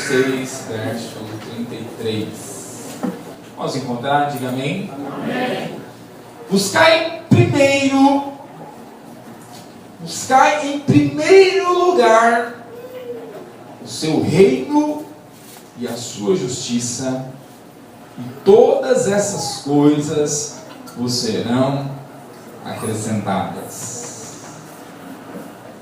6, verso 33. Vamos encontrar? Diga amém. Amém. Buscai em primeiro lugar o seu reino e a sua justiça, e todas essas coisas vos serão acrescentadas.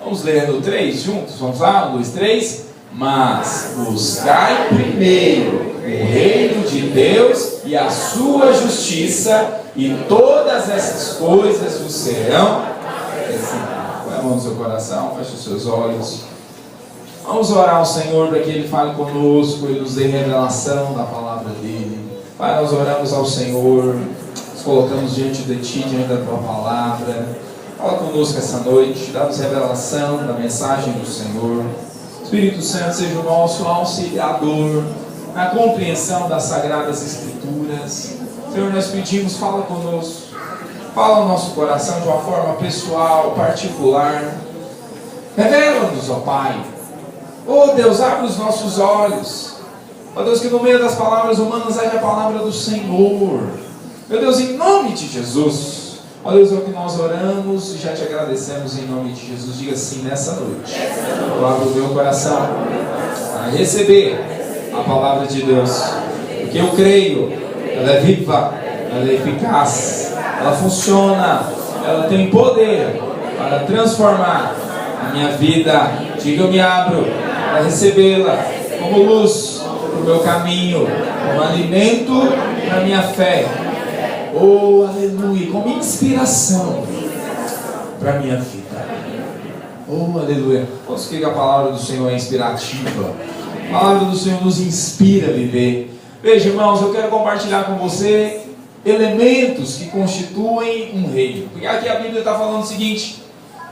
Vamos ler no 3 juntos? Vamos lá? 1, 2, 3. Mas buscai primeiro o reino de Deus e a sua justiça, e todas essas coisas vos serão acrescentadas. Põe a mão no seu coração, feche os seus olhos. Vamos orar ao Senhor para que Ele fale conosco e nos dê revelação da palavra dEle. Pai, nós oramos ao Senhor, nos colocamos diante de Ti, diante da Tua palavra. Fala conosco essa noite, dá-nos revelação da mensagem do Senhor. Espírito Santo, seja o nosso auxiliador na compreensão das Sagradas Escrituras. Senhor, nós pedimos, fala conosco, fala no nosso coração de uma forma pessoal, particular. Revela-nos, ó Pai. Oh Deus, abre os nossos olhos. Ó Deus, que no meio das palavras humanas haja a palavra do Senhor. Meu Deus, em nome de Jesus. Ó Deus, é o que nós oramos e já te agradecemos em nome de Jesus. Diga assim nessa noite. Eu abro o meu coração para receber a palavra de Deus. Porque eu creio, ela é viva, ela é eficaz, ela funciona, ela tem poder para transformar a minha vida. Diga, eu me abro para recebê-la como luz para o meu caminho, como alimento para a minha fé. Oh, aleluia, como inspiração para a minha vida. Oh, aleluia. Posso que a palavra do Senhor é inspirativa. A palavra do Senhor nos inspira a viver. Veja, irmãos, eu quero compartilhar com você elementos que constituem um reino. Porque aqui a Bíblia está falando o seguinte: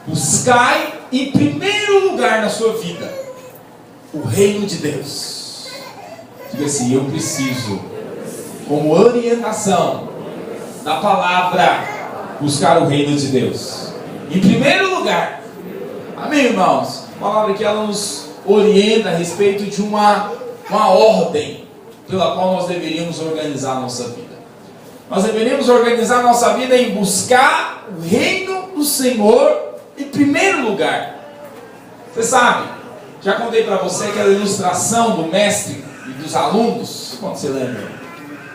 buscai em primeiro lugar na sua vida o reino de Deus. Diga assim, eu preciso, como orientação da palavra, buscar o reino de Deus em primeiro lugar. Amém, irmãos? A palavra que ela nos orienta a respeito de uma ordem pela qual nós deveríamos organizar a nossa vida. Nós deveríamos organizar a nossa vida em buscar o reino do Senhor em primeiro lugar. Você sabe, já contei para você aquela ilustração do mestre e dos alunos. Quando você lembra?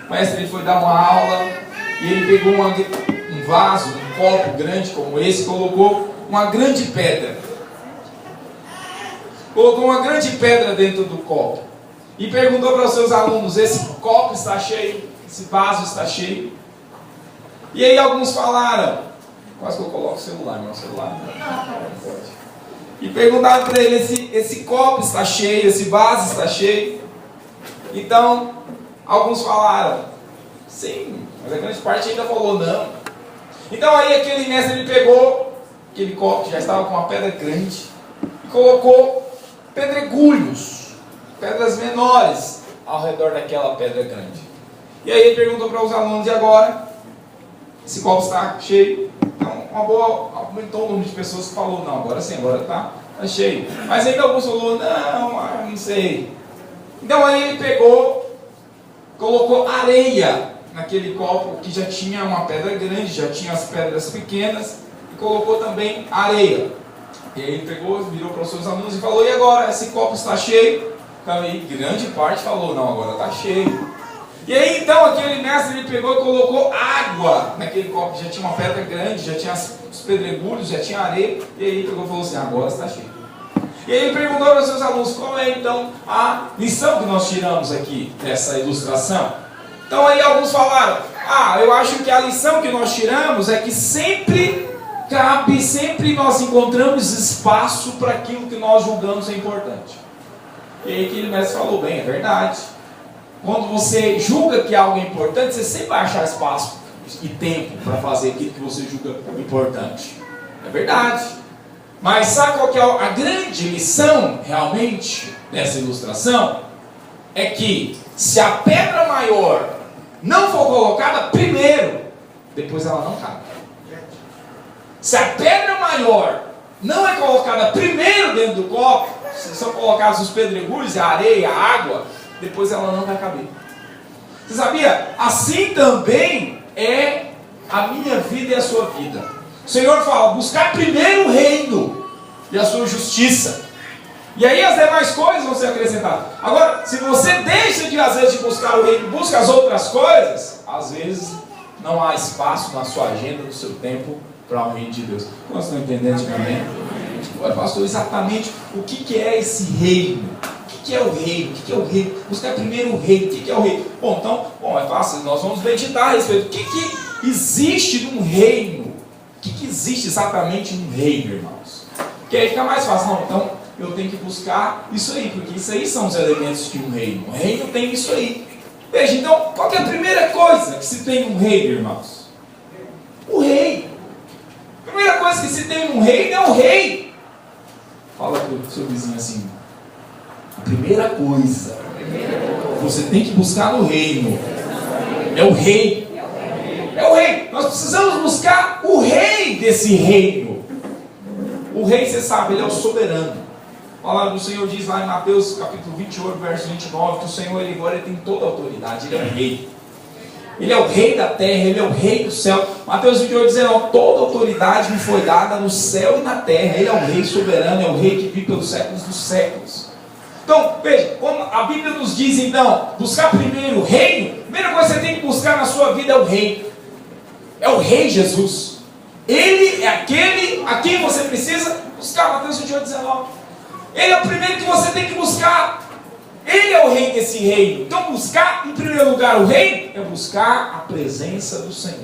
O mestre foi dar uma aula e ele pegou um vaso, um copo grande como esse, colocou uma grande pedra. Colocou uma grande pedra dentro do copo e perguntou para os seus alunos: esse copo está cheio? Esse vaso está cheio? E aí alguns falaram, quase que eu coloco o celular, meu celular não pode. E perguntaram para ele: esse copo está cheio, esse vaso está cheio? Então, alguns falaram, sim, mas a grande parte ainda falou não. Então aí aquele mestre, ele pegou aquele copo que já estava com uma pedra grande e colocou pedregulhos, pedras menores ao redor daquela pedra grande. E aí ele perguntou para os alunos: e agora? Esse copo está cheio? Então aumentou o número de pessoas que falou não, agora sim, agora está cheio. Mas ainda alguns falou não sei. Então aí ele pegou, colocou areia naquele copo que já tinha uma pedra grande, já tinha as pedras pequenas, e colocou também areia. E aí ele pegou, virou para os seus alunos e falou: e agora? Esse copo está cheio? Então aí grande parte falou não, agora está cheio. E aí então aquele mestre, ele pegou e colocou água naquele copo que já tinha uma pedra grande, já tinha os pedregulhos, já tinha areia. E aí ele pegou e falou assim: agora está cheio. E aí ele perguntou para os seus alunos: qual é então a lição que nós tiramos aqui dessa ilustração? Então aí alguns falaram: eu acho que a lição que nós tiramos é que sempre nós encontramos espaço para aquilo que nós julgamos é importante. E aí aquele mestre falou: bem, é verdade. Quando você julga que algo é importante, você sempre vai achar espaço e tempo para fazer aquilo que você julga importante. É verdade. Mas sabe qual que é a grande lição realmente dessa ilustração? É que se a pedra maior não for colocada primeiro, depois ela não cabe. Se a pedra maior não é colocada primeiro dentro do copo, Se são colocados os pedregulhos, a areia, a água, depois ela não vai caber. Você sabia? Assim também é a minha vida e a sua vida. O Senhor fala, buscar primeiro o reino e a sua justiça. E aí as demais coisas vão ser acrescentadas. Agora, se você deixa de, às vezes, de buscar o reino, busca as outras coisas, às vezes não há espaço na sua agenda, no seu tempo, para o reino de Deus. Nós estamos entendendo também? Olha, pastor, exatamente o que é esse reino? O que é o reino? O que é o reino? Buscar primeiro o reino. O que é o reino? Bom, então, é fácil, nós vamos meditar a respeito. O que existe num reino? O que existe exatamente num reino, irmãos? Porque aí fica mais fácil. Não, então, eu tenho que buscar isso aí, porque isso aí são os elementos de um reino. O reino tem isso aí. Veja, então, qual que é a primeira coisa que se tem num reino, irmãos? O rei. A primeira coisa que se tem num reino é o rei. Fala para o seu vizinho assim. A primeira coisa que você tem que buscar no reino é o rei. É o rei. Nós precisamos buscar o rei desse reino. O rei, você sabe, ele é o soberano. A palavra do Senhor diz lá em Mateus capítulo 28, verso 29, que o Senhor ele agora tem toda a autoridade, ele é o rei. Ele é o rei da terra, ele é o rei do céu. Mateus 28, 19, toda a autoridade me foi dada no céu e na terra. Ele é o rei soberano, é o rei que vive pelos séculos dos séculos. Então, veja, como a Bíblia nos diz então, buscar primeiro o reino, a primeira coisa que você tem que buscar na sua vida é o rei. É o rei Jesus. Ele é aquele a quem você precisa buscar. Mateus 28, 19. Ele é o primeiro que você tem que buscar. Ele é o rei desse reino. Então buscar em primeiro lugar o reino é buscar a presença do Senhor.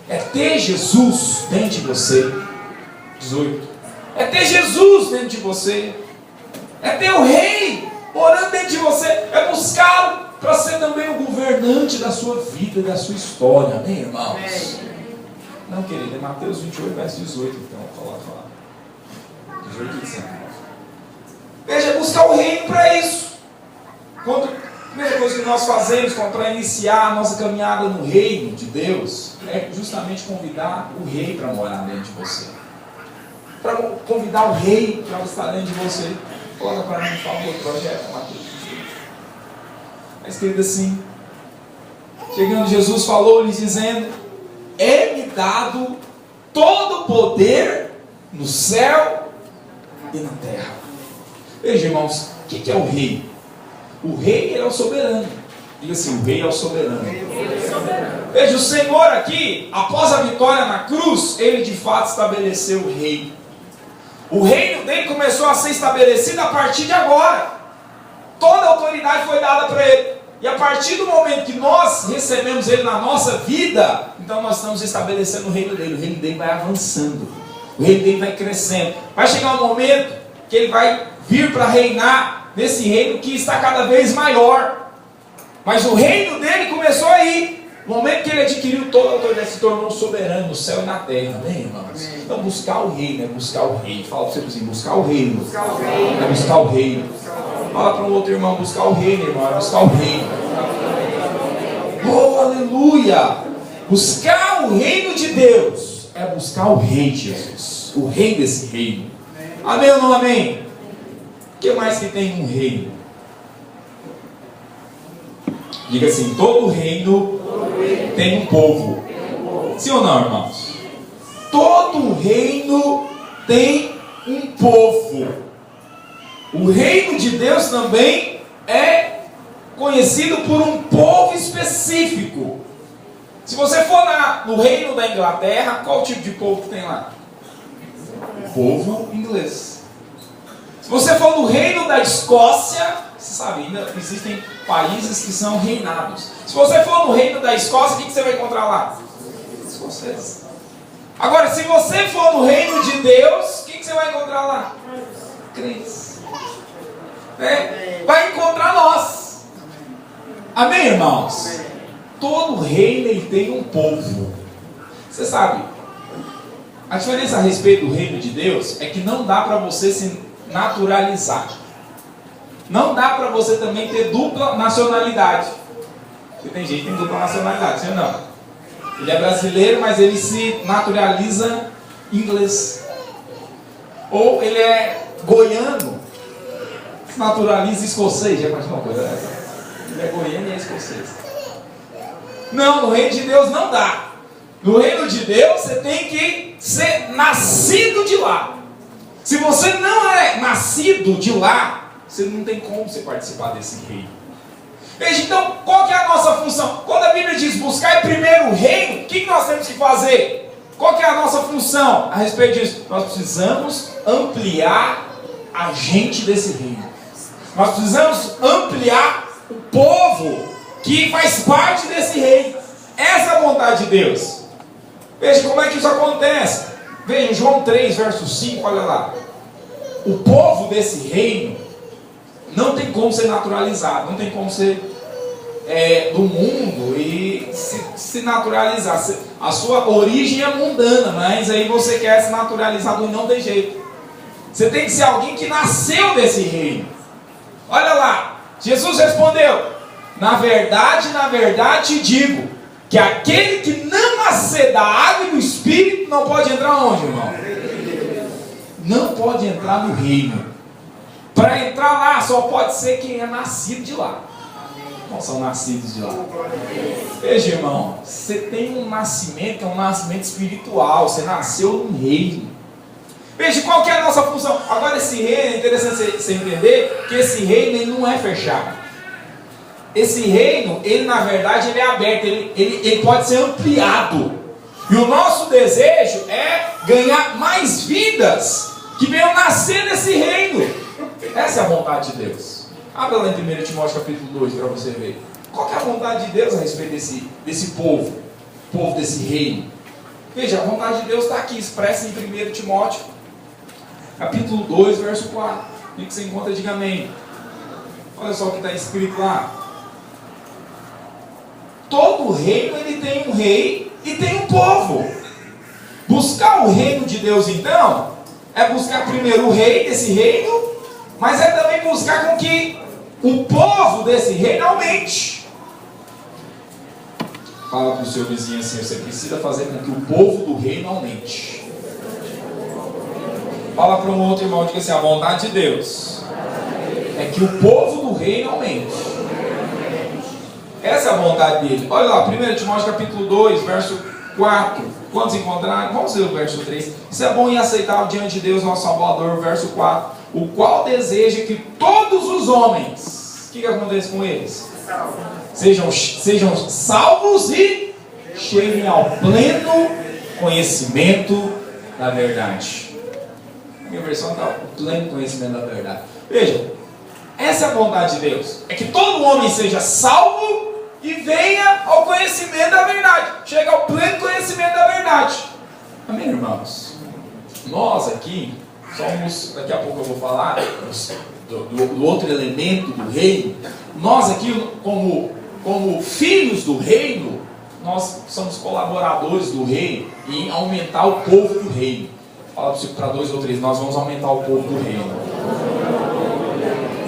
É ter Jesus dentro de você. 18. É ter Jesus dentro de você. É ter o rei morando dentro de você. É buscá-lo para ser também o governante da sua vida e da sua história. Amém, irmãos? Amém. Não, querido, é Mateus 28, verso 18. Então, vou falar. 18 e 19. Veja, buscar o reino para isso. A primeira coisa que nós fazemos para iniciar a nossa caminhada no reino de Deus é justamente convidar o rei para morar dentro de você. Para convidar o rei para estar dentro de você. Coloca para mim, por favor, o projeto, Mateus. Está escrito assim: chegando Jesus falou-lhes dizendo: é-me dado todo o poder no céu e na terra. Veja, irmãos, o que é o rei? O rei, ele é o soberano. Diga assim, o rei é o soberano. Veja, o Senhor aqui, após a vitória na cruz, ele de fato estabeleceu o rei. O reino dele começou a ser estabelecido a partir de agora. Toda a autoridade foi dada para ele. E a partir do momento que nós recebemos ele na nossa vida, então nós estamos estabelecendo o reino dele. O reino dele vai avançando. O reino dele vai crescendo. Vai chegar um momento que ele vai vir para reinar nesse reino que está cada vez maior. Mas o reino dele começou aí. No momento que ele adquiriu toda a autoridade, se tornou soberano no céu e na terra. Amém, irmãos? Amém. Então buscar o reino é buscar o rei. Fala para você assim, buscar o reino. Buscar o reino. É buscar o reino. Fala para um outro irmão, buscar o reino, irmão. É buscar o reino. Oh, aleluia! Buscar o reino de Deus é buscar o rei Jesus. O rei desse reino. Amém ou não amém? O que mais que tem um reino? Diga assim, todo reino tem um povo. Sim ou não, irmãos? Todo reino tem um povo. O reino de Deus também é conhecido por um povo específico. Se você for no reino da Inglaterra, qual tipo de povo que tem lá? O povo inglês. Se você for no reino da Escócia, você sabe, ainda existem países que são reinados. Se você for no reino da Escócia, o que você vai encontrar lá? Escoceses. Agora, se você for no reino de Deus, o que você vai encontrar lá? Crentes. Vai encontrar nós. Amém, irmãos? Todo reino ele tem um povo. Você sabe, a diferença a respeito do reino de Deus é que não dá para você se naturalizar. Não dá para você também ter dupla nacionalidade. Porque tem gente que tem dupla nacionalidade, você não. Ele é brasileiro, mas ele se naturaliza inglês. Ou ele é goiano, Se naturaliza escocês, já imaginou uma coisa dessa? Ele é goiano e é escocês. Não, no reino de Deus não dá. No reino de Deus você tem que ser nascido de lá. Se você não é nascido de lá, você não tem como você participar desse reino. Veja, então, qual que é a nossa função? Quando a Bíblia diz buscar primeiro o reino, o que nós temos que fazer? Qual que é a nossa função a respeito disso? Nós precisamos ampliar a gente desse reino. Nós precisamos ampliar o povo que faz parte desse reino. Essa é a vontade de Deus. Veja como é que isso acontece. Veja, João 3, verso 5, olha lá. O povo desse reino não tem como ser naturalizado, não tem como ser do mundo e se naturalizar. A sua origem é mundana, mas aí você quer se naturalizar e não tem jeito. Você tem que ser alguém que nasceu desse reino. Olha lá, Jesus respondeu: na verdade te digo, que aquele que não nascer da água e do Espírito não pode entrar onde, irmão? Não pode entrar no reino. Para entrar lá só pode ser quem é nascido de lá. Não são nascidos de lá. Veja, irmão, você tem um nascimento que é um nascimento espiritual. Você nasceu no reino. Veja, qual que é a nossa função? Agora esse reino, é interessante você entender que esse reino ele não é fechado. Esse reino, ele na verdade ele é aberto, ele pode ser ampliado. E o nosso desejo é ganhar mais vidas que venham nascer nesse reino. Essa é a vontade de Deus. Abra lá em 1 Timóteo capítulo 2 para você ver. Qual que é a vontade de Deus a respeito desse povo desse reino? Veja, a vontade de Deus está aqui, expressa em 1 Timóteo capítulo 2, verso 4. O que você encontra? Diga amém. Olha só o que está escrito lá. Todo reino ele tem um rei e tem um povo. Buscar o reino de Deus então é buscar primeiro o rei desse reino, mas é também buscar com que o povo desse reino aumente. Fala para o seu vizinho assim: você precisa fazer com que o povo do reino aumente. Fala para um outro irmão, diga assim: a vontade de Deus é que o povo do reino aumente. Essa é a vontade dele. Olha lá, 1 Timóteo capítulo 2, verso 4. Quantos encontraram? Vamos ler o verso 3. Isso é bom e aceitável diante de Deus, nosso Salvador, verso 4. O qual deseja que todos os homens, o que acontece com eles? Sejam salvos e cheguem ao pleno conhecimento da verdade. A minha versão está o pleno conhecimento da verdade. Veja, essa é a vontade de Deus. É que todo homem seja salvo e venha ao conhecimento da verdade. Chega ao pleno conhecimento da verdade. Amém, irmãos? Nós aqui somos, daqui a pouco eu vou falar do outro elemento do reino. Nós aqui, como filhos do reino, nós somos colaboradores do reino em aumentar o povo do reino. Fala para 2 ou 3, nós vamos aumentar o povo do reino.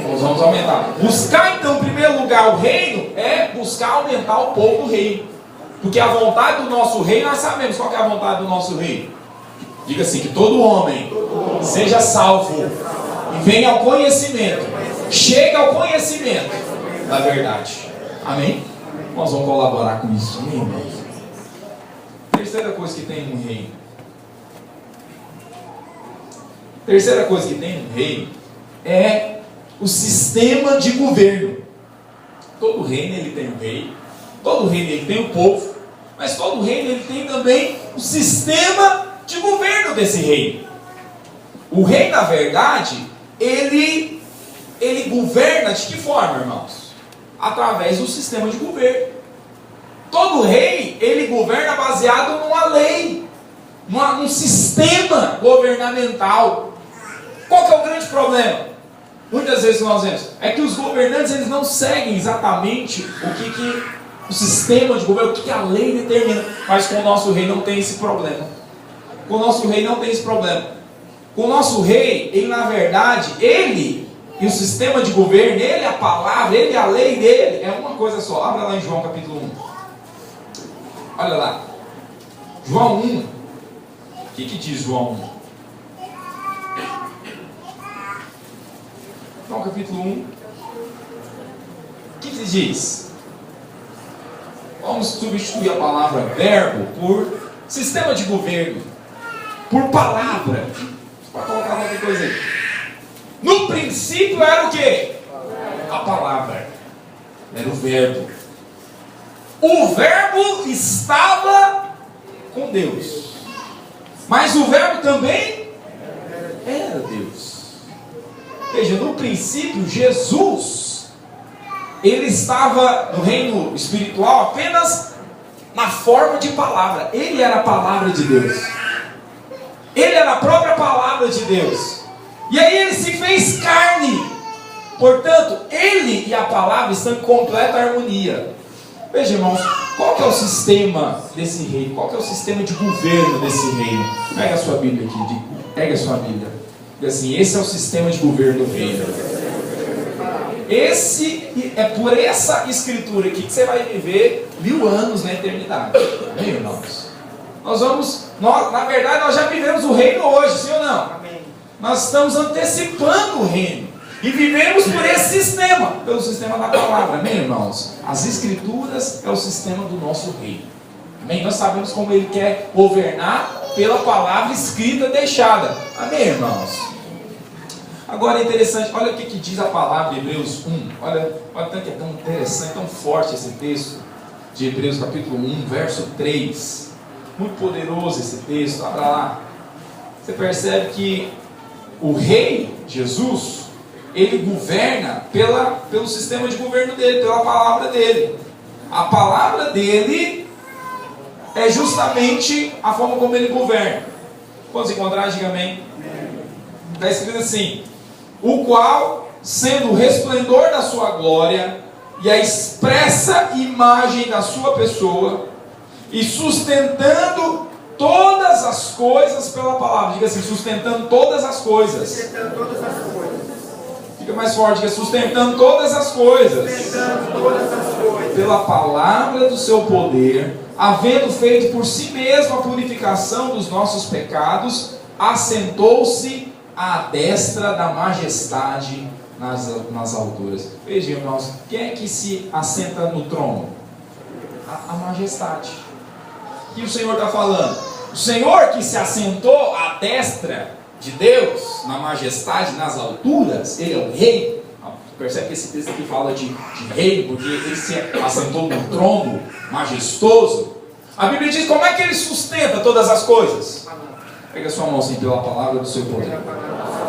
Nós vamos aumentar. Buscar então, em primeiro lugar, o reino é buscar aumentar o povo do reino. Porque a vontade do nosso reino, nós sabemos qual que é a vontade do nosso reino. Diga assim: que todo homem seja salvo e venha ao conhecimento, chegue ao conhecimento da verdade. Amém? Nós vamos colaborar com isso. Amém, irmãos? Terceira coisa que tem no reino. Terceira coisa que tem no reino é o sistema de governo. Todo reino ele tem um rei, todo reino ele tem um povo, mas todo reino ele tem também o sistema de governo desse reino. O rei, na verdade, ele governa de que forma, irmãos? Através do sistema de governo. Todo rei, ele governa baseado numa lei, num sistema governamental. Qual que é o grande problema? Muitas vezes nós vemos é que os governantes eles não seguem exatamente o sistema de governo, o que a lei determina. Mas com o nosso rei não tem esse problema. Com o nosso rei não tem esse problema. Com o nosso rei, ele na verdade, ele e o sistema de governo, ele, a palavra, ele, a lei dele, é uma coisa só. Abra lá em João capítulo 1. Olha lá. João 1. O que diz João 1? João capítulo 1. O que diz? Vamos substituir a palavra verbo por sistema de governo, por palavra. Você pode colocar qualquer coisa aí. No princípio era o quê? A palavra. Era o verbo. O verbo estava com Deus. Mas o verbo também era Deus. Veja, no princípio, Jesus, ele estava no reino espiritual apenas na forma de palavra. Ele era a palavra de Deus. Ele era a própria palavra de Deus. E aí ele se fez carne. Portanto, ele e a palavra estão em completa harmonia. Veja, irmãos, qual que é o sistema desse reino? Qual que é o sistema de governo desse reino? Pega a sua Bíblia aqui, pega a sua Bíblia. Diga assim, esse é o sistema de governo do reino. Esse é por essa escritura aqui que você vai viver 1000 anos na eternidade. Amém, irmãos? Na verdade, nós já vivemos o reino hoje, sim ou não? Amém. Nós estamos antecipando o reino. E vivemos por esse sistema, pelo sistema da palavra. Amém, irmãos? As escrituras é o sistema do nosso reino. Amém? Nós sabemos como ele quer governar pela palavra escrita deixada. Amém, irmãos? Agora é interessante, olha o que diz a palavra de Hebreus 1. Olha tanto que é tão interessante, tão forte esse texto de Hebreus capítulo 1, verso 3. Muito poderoso esse texto, abra lá. Você percebe que o rei, Jesus, ele governa pelo sistema de governo dele, pela palavra dele. A palavra dele é justamente a forma como ele governa. Quando se encontrar, diga amém. Está escrito assim: o qual, sendo o resplendor da sua glória e a expressa imagem da sua pessoa, e sustentando todas as coisas pela palavra. Diga assim, sustentando todas as coisas. Sustentando todas as coisas. Fica mais forte, diga sustentando todas as coisas. Sustentando todas as coisas. Pela palavra do seu poder, havendo feito por si mesmo a purificação dos nossos pecados, assentou-se à destra da majestade nas alturas. Veja, irmãos, quem é que se assenta no trono? A majestade. O que o Senhor está falando? O Senhor que se assentou à destra de Deus, na majestade, nas alturas, ele é o rei. Percebe que esse texto aqui fala de rei, porque ele se assentou no trono majestoso. A Bíblia diz como é que ele sustenta todas as coisas. Pega a sua mão assim, pela palavra do seu poder.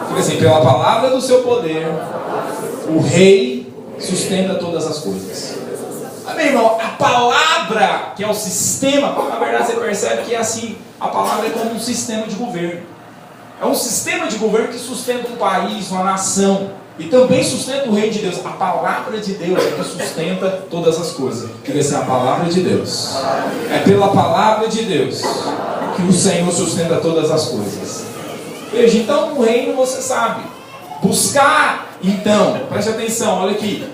Fica assim, pela palavra do seu poder, o rei sustenta todas as coisas. Amém, irmão? A palavra, que é o sistema, na verdade você percebe que é assim, a palavra é como um sistema de governo. É um sistema de governo que sustenta um país, uma nação, e também sustenta o reino de Deus. A palavra de Deus é que sustenta todas as coisas. Quer dizer, a palavra de Deus. É pela palavra de Deus que o Senhor sustenta todas as coisas. Veja, então no reino você sabe. Buscar, então, preste atenção, olha aqui.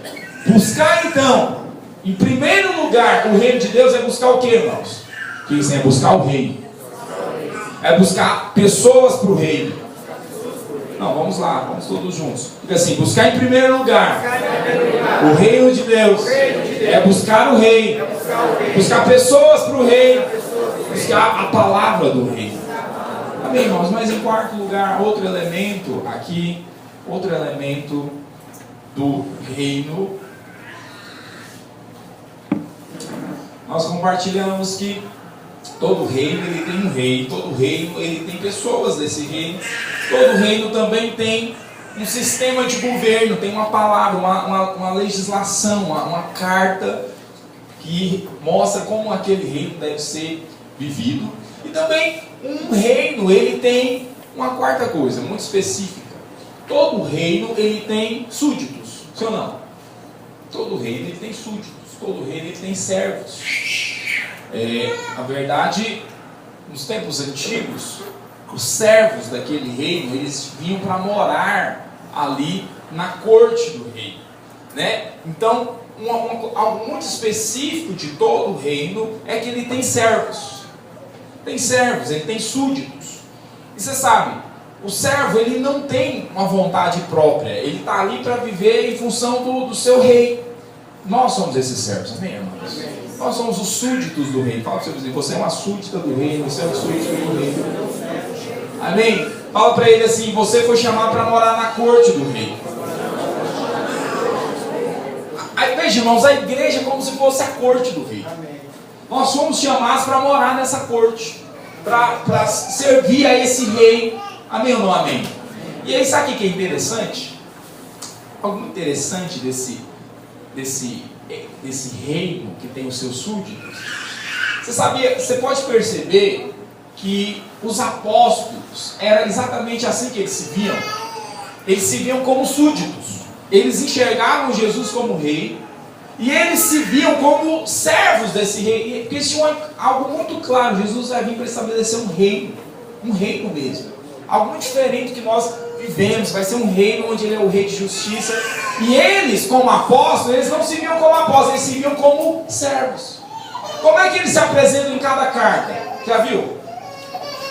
Buscar, então, em primeiro lugar, o reino de Deus é buscar o que, irmãos? Que isso é buscar o reino. É buscar pessoas para o reino. Não, vamos lá, vamos todos juntos. Fica assim, buscar em primeiro lugar o reino de Deus. É buscar o reino. Buscar pessoas para o reino. Buscar a palavra do reino. Amém, irmãos? Mas em quarto lugar, outro elemento aqui, outro elemento do reino. Nós compartilhamos que todo reino ele tem um rei, todo reino ele tem pessoas desse reino, todo reino também tem um sistema de governo, tem uma palavra, uma legislação, uma carta que mostra como aquele reino deve ser vivido. E também um reino ele tem uma quarta coisa, muito específica. Todo reino ele tem súditos, sim ou não? Todo reino ele tem súditos, todo reino ele tem servos. Na verdade, nos tempos antigos, os servos daquele reino, eles vinham para morar ali na corte do rei, né? Então, algo muito específico de todo o reino é que ele tem servos. Tem servos, ele tem súditos. E você sabe, O servo, ele não tem uma vontade própria, ele está ali para viver em função do seu rei. Nós somos esses servos, amém, irmãos? Amém. Nós somos os súditos do rei. Fala para o seu vizinho, você é uma súdita do rei, você é um súdito do rei. Amém? Fala para ele assim, você foi chamado para morar na corte do rei. Aí, veja, irmãos, a igreja é como se fosse a corte do rei. Nós somos chamados para morar nessa corte, para servir a esse rei. Amém ou não amém? E aí, sabe o que é interessante? Algo interessante desse reino que tem os seus súditos. Você pode perceber que os apóstolos, era exatamente assim que eles se viam. Eles se viam como súditos. Eles enxergavam Jesus como rei. E eles se viam como servos desse rei. Porque eles tinham algo muito claro. Jesus vai vir para estabelecer um reino. Um reino mesmo. Algo muito diferente do que nós vivemos. Vai ser um reino onde ele é o rei de justiça. E eles, como apóstolos, eles não se viam como apóstolos, eles se viam como servos. Como é que eles se apresentam em cada carta? Já viu?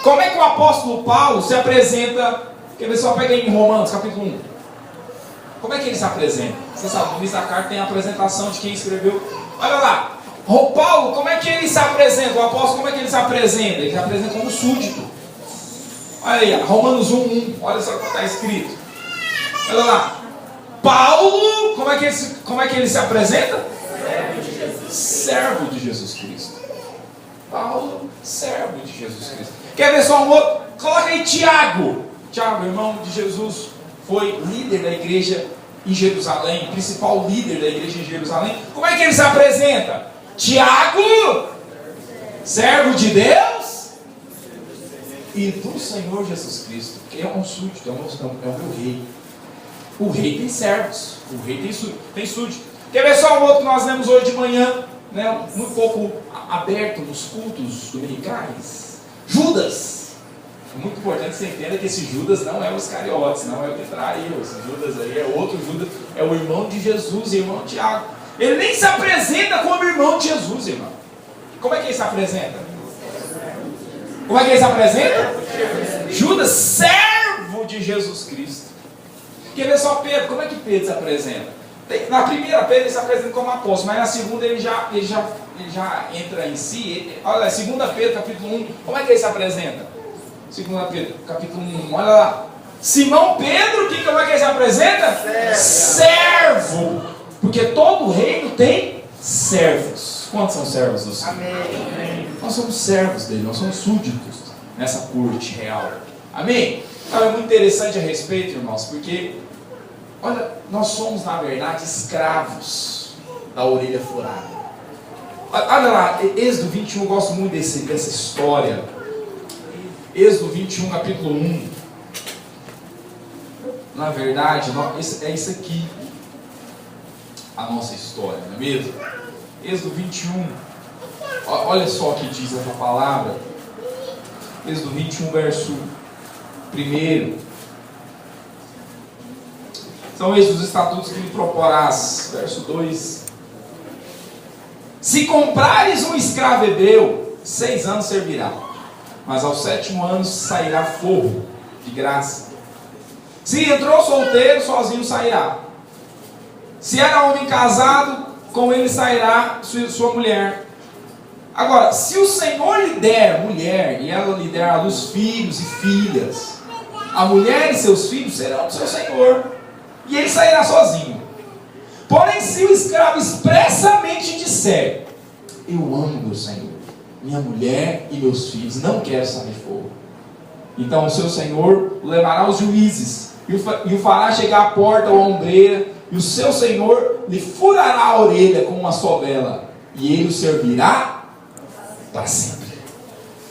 Como é que o apóstolo Paulo se apresenta? Quer ver, só pega em Romanos, capítulo 1. Como é que ele se apresenta? Você sabe, no início da carta tem a apresentação de quem escreveu. Olha lá, o Paulo, como é que ele se apresenta? O apóstolo, como é que ele se apresenta? Ele se apresenta como súdito. Olha aí, Romanos 1:1. Olha só o que está escrito. Olha lá. Paulo, como é que ele se apresenta? Servo de Jesus Cristo. Paulo, servo de Jesus Cristo. Quer ver só um outro? Coloca aí Tiago. Tiago, irmão de Jesus, foi líder da igreja em Jerusalém, principal líder da igreja em Jerusalém. Como é que ele se apresenta? Tiago, servo de Deus e do Senhor Jesus Cristo, que é um súdito, é o meu rei. O rei tem servos, o rei tem súdito. Quer ver só um outro que nós lemos hoje de manhã, né, muito pouco aberto nos cultos dominicais? Judas. É muito importante que você entenda que esse Judas não é o Iscariotes, não é o que traiu. Esse Judas aí é outro Judas, é o irmão de Jesus, irmão de Tiago. Ele nem se apresenta como irmão de Jesus, irmão. Como é que ele se apresenta? Como é que ele se apresenta? Judas, servo de Jesus Cristo. Quer ver só Pedro? Como é que Pedro se apresenta? Na primeira, Pedro ele se apresenta como apóstolo, mas na segunda ele já entra em si. Olha, 2 Pedro, capítulo 1, como é que ele se apresenta? 2 Pedro, capítulo 1, olha lá. Simão Pedro, como é que ele se apresenta? Servo. Porque todo reino tem servos. Quantos são servos do Senhor? Amém. Nós somos servos dele, nós somos súditos nessa corte real. Amém? Então, é muito interessante a respeito, irmãos, porque, olha, nós somos, na verdade, escravos da orelha furada. Olha lá, Êxodo 21, eu gosto muito dessa história. Êxodo 21, capítulo 1. Na verdade, é isso aqui, a nossa história, não é mesmo? Êxodo 21, olha só o que diz essa palavra. Êxodo 21, verso 1. São esses os estatutos que me proporás. Verso 2. Se comprares um escravo hebreu, 6 anos servirá, mas ao 7º ano sairá forro de graça. Se entrou solteiro, sozinho sairá. Se era homem casado, com ele sairá sua mulher. Agora, se o Senhor lhe der mulher, e ela lhe der à luz filhos e filhas, a mulher e seus filhos serão do seu Senhor, e ele sairá sozinho. Porém, se o escravo expressamente disser: eu amo meu Senhor, minha mulher e meus filhos, não quero saber fogo, então o seu Senhor o levará aos juízes, e o fará chegar à porta ou à ombreira, e o seu Senhor lhe furará a orelha com uma sovela, e ele o servirá para sempre.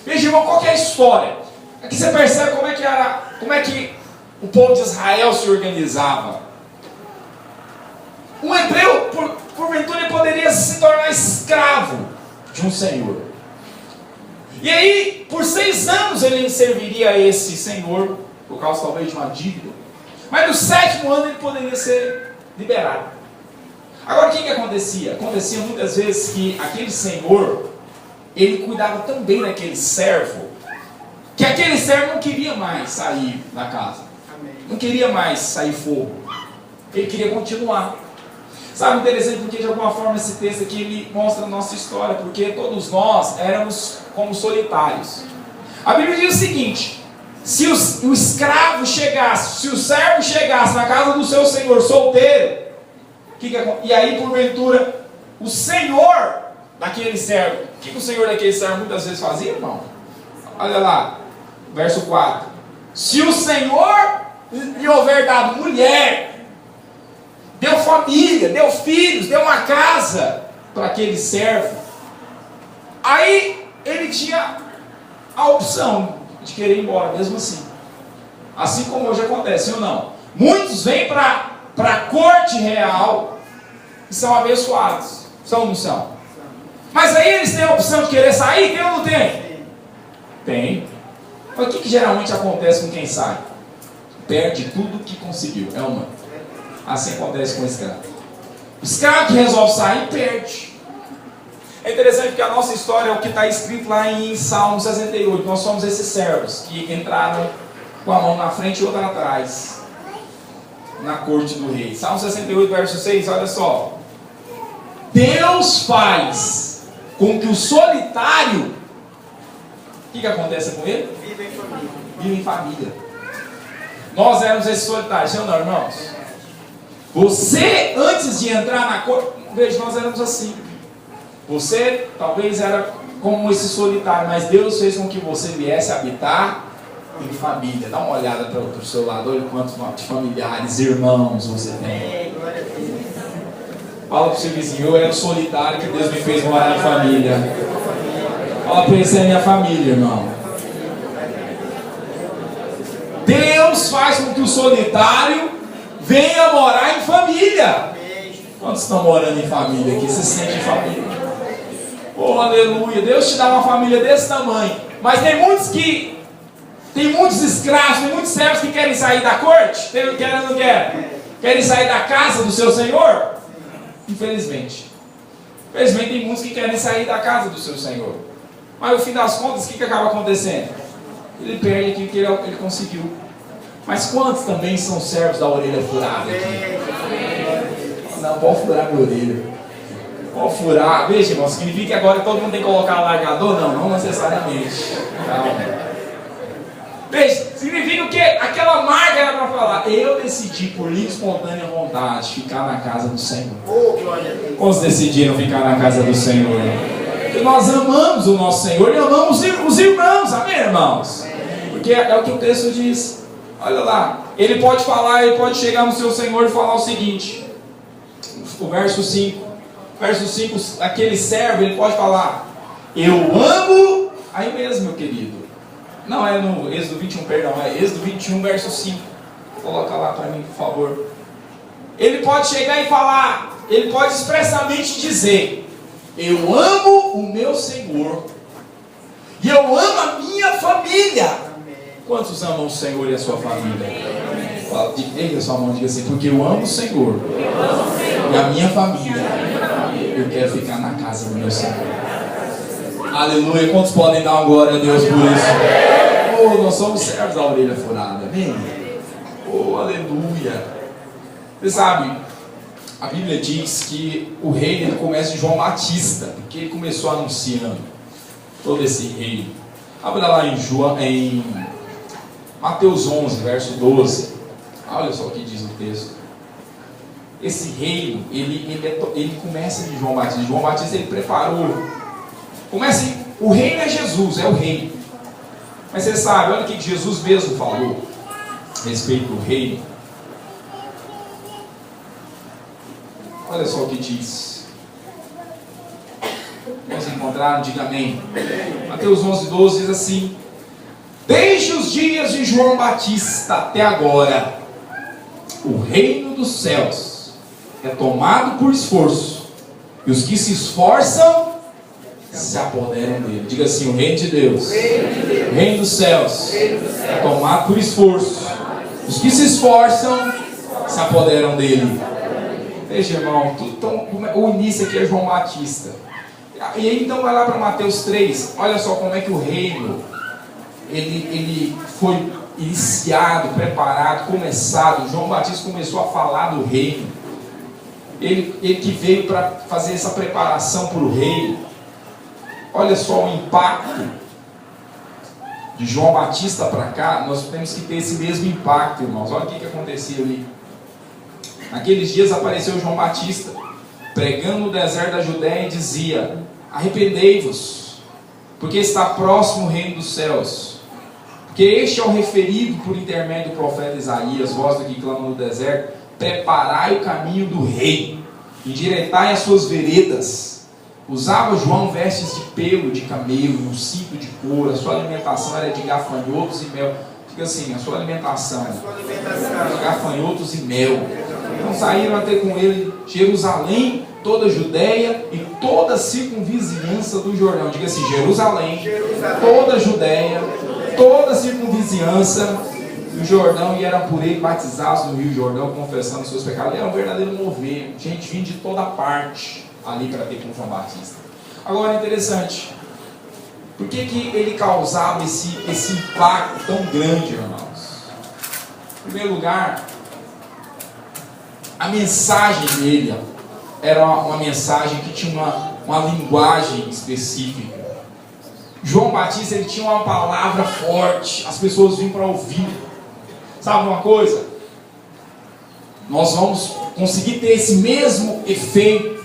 Veja, irmão, qual que é a história? Aqui você percebe como é que o povo de Israel se organizava. Um hebreu, porventura, poderia se tornar escravo de um senhor. E aí, por 6 anos ele serviria a esse senhor, por causa talvez de uma dívida. Mas no 7º ano ele poderia ser liberado. Agora, o que acontecia? Acontecia muitas vezes que aquele senhor, ele cuidava tão bem daquele servo, que aquele servo não queria mais sair da casa. Não queria mais sair fogo. Ele queria continuar. Sabe, interessante porque de alguma forma esse texto aqui ele mostra a nossa história, porque todos nós éramos como solitários. A Bíblia diz o seguinte: se o escravo chegasse, se o servo chegasse na casa do seu senhor solteiro, e aí porventura o senhor daquele servo, o que o senhor daquele servo muitas vezes fazia, irmão? Olha lá, verso 4: se o senhor lhe houver dado mulher, deu família, deu filhos, deu uma casa para aquele servo, aí ele tinha a opção de querer ir embora mesmo assim. Assim como hoje acontece, ou não? Muitos vêm para a corte real e são abençoados. São ou não são? Mas aí eles têm a opção de querer sair? Tem ou não tem? Tem. Mas o que geralmente acontece com quem sai? Perde tudo que conseguiu. É uma. Assim acontece com o escravo. O escravo que resolve sair, perde. É interessante porque a nossa história é o que está escrito lá em Salmo 68. Nós somos esses servos que entraram com a mão na frente e outra atrás, na corte do rei. Salmo 68, verso 6, olha só. Deus faz com que o solitário, o que acontece com ele? Vive em família. Nós éramos esses solitários, sim ou não, irmãos? Você, antes de entrar na corte, veja, nós éramos assim. Você talvez era como esse solitário, mas Deus fez com que você viesse habitar em família. Dá uma olhada para o seu lado, olha quantos familiares, irmãos você tem. Fala para o seu vizinho: eu era solitário que Deus me fez morar em família. Fala para ele: essa é a minha família, irmão. Deus faz com que o solitário venha morar em família. Quantos estão morando em família aqui? Você se sente em família? Oh, aleluia! Deus te dá uma família desse tamanho. Mas tem muitos escravos, tem muitos servos que querem sair da corte. Querem ou não querem? Querem sair da casa do seu senhor? Infelizmente. Infelizmente tem muitos que querem sair da casa do seu senhor. Mas no fim das contas, o que acaba acontecendo? Ele perde aquilo que ele conseguiu. Mas quantos também são servos da orelha furada aqui? Não, pode furar minha orelha. Pode furar. Veja, irmão, significa que agora todo mundo tem que colocar alargador? Não, não necessariamente. Calma. Veja, significa que aquela marca era para falar: eu decidi por livre e espontânea vontade ficar na casa do Senhor. Quantos decidiram ficar na casa do Senhor? Porque nós amamos o nosso Senhor e amamos os irmãos, amém, irmãos? Porque é o que o texto diz. Olha lá, ele pode falar, ele pode chegar no seu Senhor e falar o seguinte, o verso 5. Verso 5, aquele servo, ele pode falar: eu amo, aí mesmo, meu querido. Não é no Êxodo 21, perdão, é Êxodo 21, verso 5. Coloca lá para mim, por favor. Ele pode chegar e falar, ele pode expressamente dizer: eu amo o meu Senhor e eu amo a minha família. Quantos amam o Senhor e a sua família? Erga a sua mão e diga assim: porque eu amo o Senhor e a minha família, eu quero ficar na casa do meu Senhor. Aleluia. Quantos podem dar uma glória a Deus por isso? Oh, nós somos servos da orelha furada. Amém? Oh, aleluia. Você sabe, a Bíblia diz que o reino ele começa de João Batista, porque ele começou anunciando todo esse reino. Abra lá em Mateus 11, verso 12. Olha só o que diz o texto. Esse reino, ele começa de João Batista. João Batista, ele preparou. O reino é Jesus, é o reino. Mas você sabe, olha o que Jesus mesmo falou a respeito do reino. Olha só o que diz. Vamos encontrar, diga amém. Mateus 11, 12 diz assim: desde os dias de João Batista até agora, o reino dos céus é tomado por esforço, e os que se esforçam se apoderam dele. Diga assim: o reino de Deus, o reino dos céus é tomado por esforço, os que se esforçam se apoderam dele. Veja, irmão, então, o início aqui é João Batista. E aí então vai lá para Mateus 3. Olha só como é que o reino ele foi iniciado, preparado, começado. João Batista começou a falar do reino. Ele que veio para fazer essa preparação para o reino. Olha só o impacto de João Batista para cá. Nós temos que ter esse mesmo impacto, irmãos. Olha o que acontecia ali. Naqueles dias apareceu João Batista, pregando no deserto da Judéia, e dizia: arrependei-vos, porque está próximo o reino dos céus. Porque este é o referido por intermédio do profeta Isaías, voz do que clama no deserto: preparai o caminho do rei, endireitai as suas veredas. Usava João vestes de pelo de camelo, um cinto de couro. A sua alimentação era de gafanhotos e mel. Fica assim, a sua alimentação de gafanhotos e mel. Então saíram até com ele Jerusalém, toda a Judéia e toda a circunvizinhança do Jordão. Diga assim: Jerusalém, toda a Judéia, toda a circunvizinhança do Jordão, e eram por ele batizados no Rio Jordão, confessando seus pecados. Era um verdadeiro mover, gente vinha de toda parte ali para ter com João Batista. Agora é interessante, por que ele causava esse impacto tão grande, irmãos? Em primeiro lugar, a mensagem dele era uma mensagem que tinha uma linguagem específica. João Batista, ele tinha uma palavra forte, as pessoas vinham para ouvir. Sabe uma coisa? Nós vamos conseguir ter esse mesmo efeito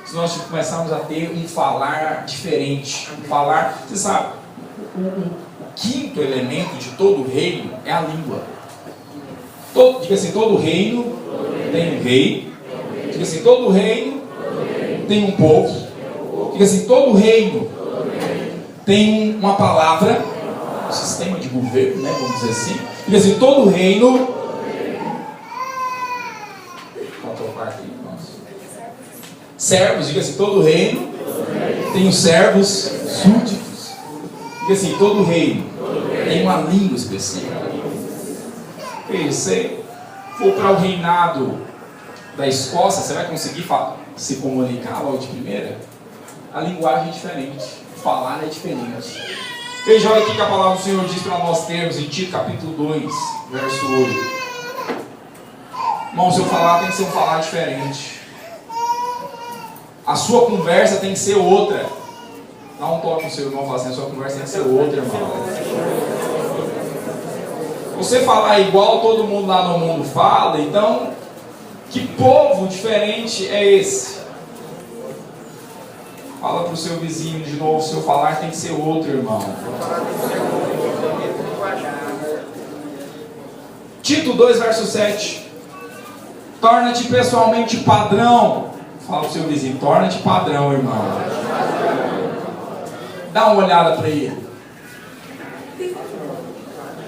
se nós começarmos a ter um falar diferente. Um falar, você sabe, o quinto elemento de todo reino é a língua. Diga assim: todo reino tem um rei. Diga assim: todo reino tem um povo. Diga assim: todo reino tem uma palavra, um sistema de governo, né, vamos dizer assim. Diga assim: todo reino. Faltou a parte aí, nossa. Servos, diga assim: todo reino tem os servos súditos. Diga assim: todo reino tem uma língua específica. Se for para o reinado da Escócia, você vai conseguir se comunicar logo de primeira? A linguagem é diferente, falar é diferente. Veja, olha aqui que a palavra do Senhor diz para nós termos em Tito capítulo 2, verso 8. Irmão, seu falar tem que ser um falar diferente. A sua conversa tem que ser outra. Dá um toque no seu irmão e fala assim: a sua conversa tem que ser outra, irmão. Você falar igual todo mundo lá no mundo fala, então, que povo diferente é esse? Fala para o seu vizinho de novo: o seu falar tem que ser outro, irmão. Tito 2, verso 7. Torna-te pessoalmente padrão. Fala para o seu vizinho: torna-te padrão, irmão. Dá uma olhada para ele.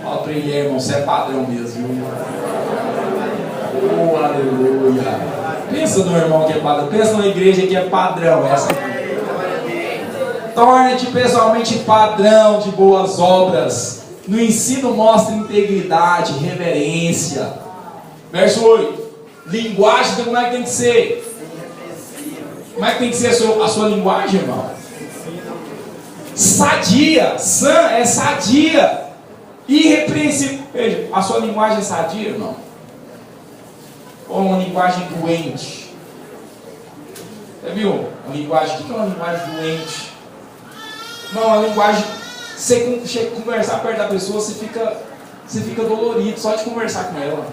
Fala para ele: irmão, você é padrão mesmo, viu? Oh, aleluia. Pensa no irmão que é padrão. Pensa na igreja que é padrão. Essa. Torne-te pessoalmente padrão de boas obras. No ensino mostra integridade, reverência. Verso 8. Linguagem, como é que tem que ser? Como é que tem que ser a sua linguagem, irmão? Sadia. Sã é sadia. Irrepreensível. Veja, a sua linguagem é sadia, irmão? Ou uma linguagem doente? Você viu? Uma linguagem, o que é uma linguagem doente? Não, uma linguagem, você chega a conversar perto da pessoa, você fica dolorido só de conversar com ela.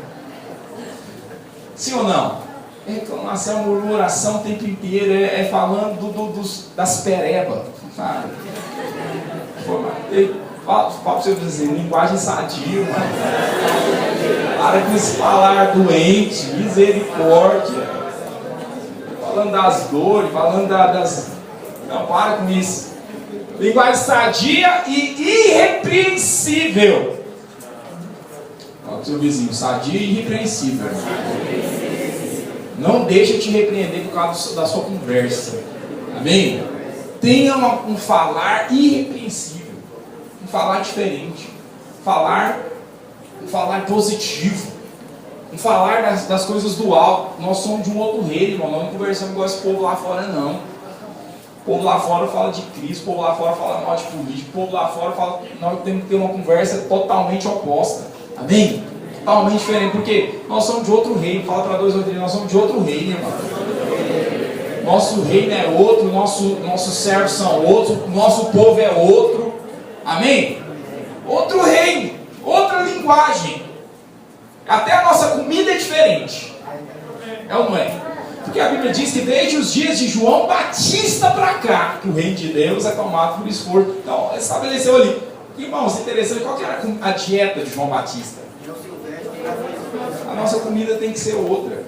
Sim ou não? É reclamação, murmuração o tempo inteiro, é falando das perebas, sabe? Fala para você dizer: linguagem sadia, mano. Para com esse falar doente, misericórdia. Falando das dores, falando das... Não, para com isso. Linguagem sadia e irrepreensível. Fala para o seu vizinho: sadia e irrepreensível. Não deixa te repreender por causa da sua conversa. Amém? Tenha um falar irrepreensível. Um falar diferente. Um falar positivo. Um falar das coisas do alto. Nós somos de um outro reino, irmão. Nós não conversamos igual esse povo lá fora, não. O povo lá fora fala de Cristo, o povo lá fora fala mal de político, o povo lá fora fala que nós temos que ter uma conversa totalmente oposta. Amém? Totalmente diferente, porque nós somos de outro reino. Fala para 2 ou 3, nós somos de outro reino, irmão. Nosso reino é outro, nossos servos são outros, nosso povo é outro. Amém? Outro reino, outra linguagem. Até a nossa comida é diferente. É ou não é? Porque a Bíblia diz que desde os dias de João Batista para cá, que o reino de Deus é tomado por esforço. Então, estabeleceu ali. Irmãos, interessante, qual que era a dieta de João Batista? A nossa comida tem que ser outra.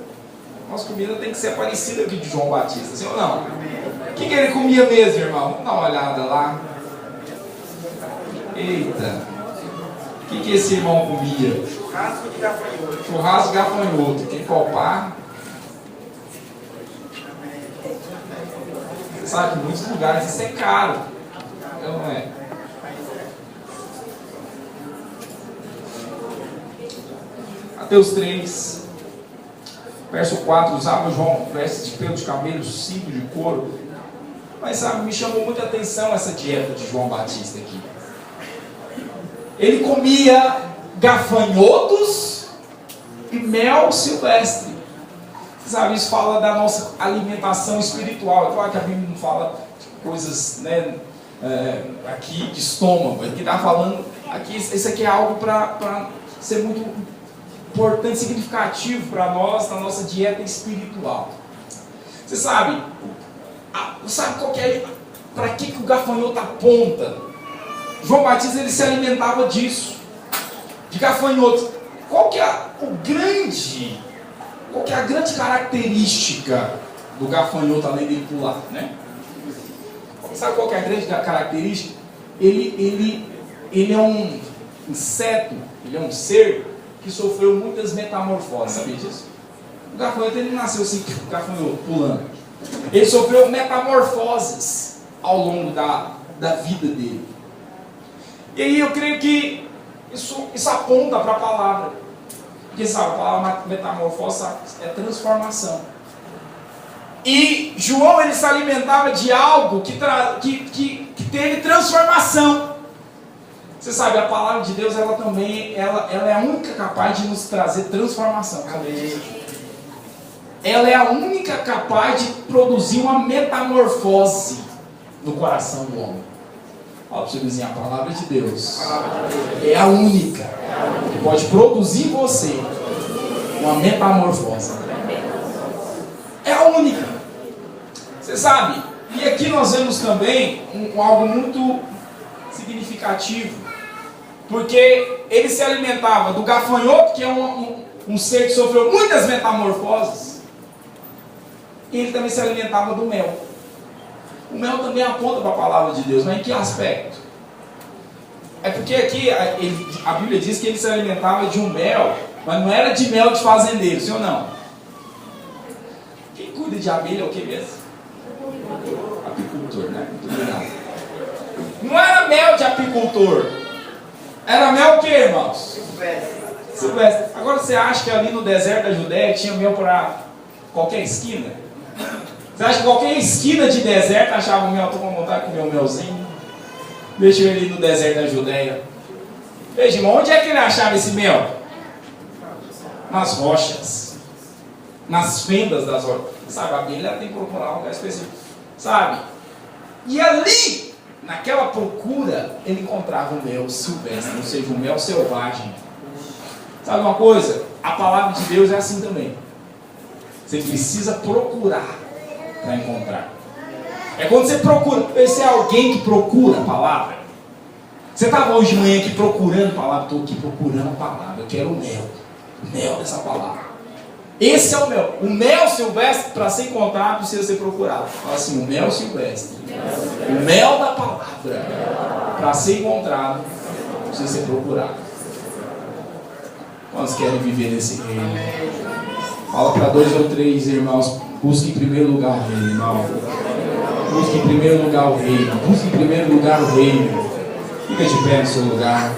A nossa comida tem que ser parecida com a de João Batista, sim ou não? O que ele comia mesmo, irmão? Vamos dar uma olhada lá. Eita. O que esse irmão comia? Churrasco de gafanhoto. Churrasco de gafanhoto. Quem palpar? Você sabe que em muitos lugares isso é caro. Não é? Mateus 3, verso 4, usava João vestes de pelo de cabelo, cinto de couro. Mas sabe, me chamou muita atenção essa dieta de João Batista aqui. Ele comia gafanhotos e mel silvestre. Sabe, isso fala da nossa alimentação espiritual. É claro que a Bíblia não fala de coisas, né, aqui de estômago. Aqui está falando, aqui, isso aqui é algo para ser muito importante, significativo para nós, na nossa dieta espiritual. Você sabe qual que é, para que o gafanhoto aponta? João Batista, ele se alimentava disso, de gafanhotos. Qual que é a grande característica do gafanhoto, além dele pular, né? Sabe qual que é a grande característica? Ele é um inseto, ele é um ser que sofreu muitas metamorfoses, sabia disso? O gafanhoto, ele nasceu assim, o gafanhoto pulando. Ele sofreu metamorfoses ao longo da vida dele. E aí eu creio que isso aponta para a palavra. Porque sabe, a palavra metamorfose é transformação. E João, ele se alimentava de algo que teve transformação. Você sabe, a palavra de Deus, ela também, ela é a única capaz de nos trazer transformação. Ela é a única capaz de produzir uma metamorfose no coração do homem. Fala para você dizer, a palavra de Deus é a única que pode produzir em você uma metamorfose. É a única. Você sabe, e aqui nós vemos também algo muito significativo. Porque ele se alimentava do gafanhoto, que é um ser que sofreu muitas metamorfoses. E ele também se alimentava do mel. O mel também aponta para a palavra de Deus, mas em que aspecto? É porque aqui a Bíblia diz que ele se alimentava de um mel, mas não era de mel de fazendeiro, sim ou não? Quem cuida de abelha é o que mesmo? Apicultor, né? Muito obrigado. Não era mel de apicultor. Era mel o que, irmãos? Silvestre. Agora você acha que ali no deserto da Judéia tinha mel para qualquer esquina? Você acha que qualquer esquina de deserto achava mel? Estou com vontade de comer um melzinho. Deixa ele no deserto da Judéia. Veja, irmão, onde é que ele achava esse mel? Nas rochas. Nas fendas das rochas. Sabe, a abelha tem que procurar um lugar específico. Sabe? E ali, naquela procura, ele encontrava o mel silvestre, ou seja, o mel selvagem. Sabe uma coisa? A palavra de Deus é assim também. Você precisa procurar para encontrar. É quando você procura. Você é alguém que procura a palavra. Você estava hoje de manhã aqui procurando a palavra. Estou aqui procurando a palavra. Eu quero o mel. O mel dessa palavra. Esse é o mel. O mel silvestre, para ser encontrado, precisa ser procurado. Fala assim, o mel silvestre. O mel da palavra, para ser encontrado, precisa ser procurado. Quantos querem viver nesse reino? Fala para 2 ou 3 irmãos. Busque em primeiro lugar o reino, irmão. Busque em primeiro lugar o reino. Busque em primeiro lugar o reino. Fica de pé no seu lugar.